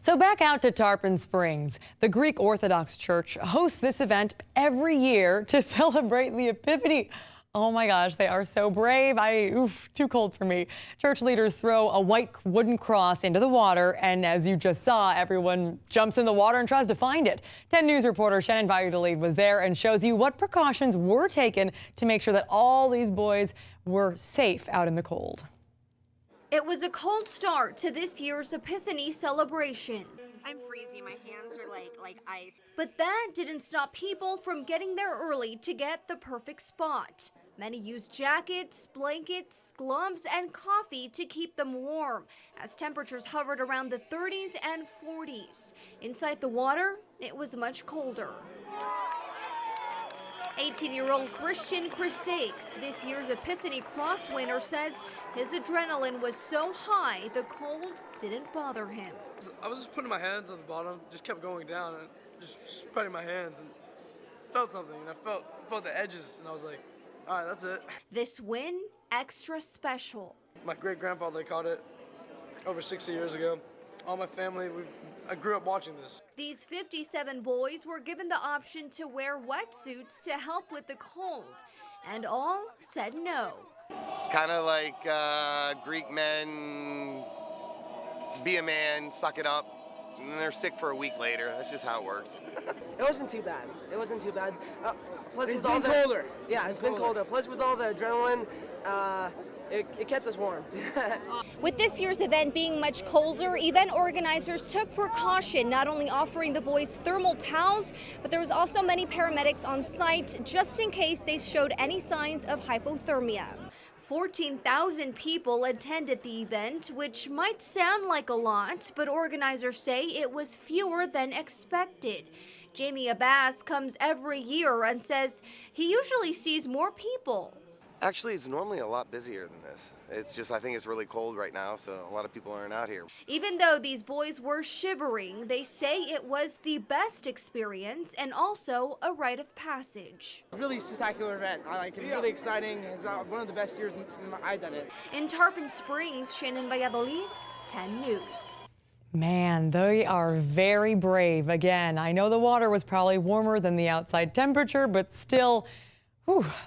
So back out to Tarpon Springs. The Greek Orthodox Church hosts this event every year to celebrate the Epiphany. Oh my gosh, they are so brave. Too cold for me. Church leaders throw a white wooden cross into the water, and as you just saw, everyone jumps in the water and tries to find it. 10 News reporter Shannon Valladolid was there and shows you what precautions were taken to make sure that all these boys were safe out in the cold. It was a cold start to this year's Epiphany celebration. I'm freezing. My hands are like ice. But that didn't stop people from getting there early to get the perfect spot. Many used jackets, blankets, gloves, and coffee to keep them warm as temperatures hovered around the 30s and 40s. Inside the water, it was much colder. 18-year-old Christian Chris Sakes, this year's Epiphany Cross winner, says his adrenaline was so high the cold didn't bother him. I was just putting my hands on the bottom, just kept going down and just spreading my hands and felt something. And I felt the edges and I was like, all right, that's it. This win, extra special. My great-grandfather caught it over 60 years ago. All my family, I grew up watching this. These 57 boys were given the option to wear wetsuits to help with the cold, and all said no. It's kind of like Greek men, be a man, suck it up, and then they're sick for a week later. That's just how it works. It wasn't too bad. It wasn't too bad. Plus, it's been colder. Yeah, it's been colder. Plus, with all the adrenaline, it kept us warm. With this year's event being much colder, event organizers took precaution, not only offering the boys thermal towels, but there was also many paramedics on site just in case they showed any signs of hypothermia. 14,000 people attended the event, which might sound like a lot, but organizers say it was fewer than expected. Jamie Abbas comes every year and says he usually sees more people. Actually, it's normally a lot busier than this. It's just, I think it's really cold right now, so a lot of people aren't out here. Even though these boys were shivering, they say it was the best experience and also a rite of passage. Really spectacular event. It's really exciting. It's one of the best years I've done it. In Tarpon Springs, Shannon Valladolid, 10 News. Man, they are very brave. Again, I know the water was probably warmer than the outside temperature, but still,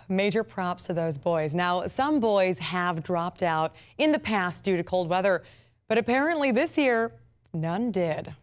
major props to those boys. Now, some boys have dropped out in the past due to cold weather, but apparently this year, none did.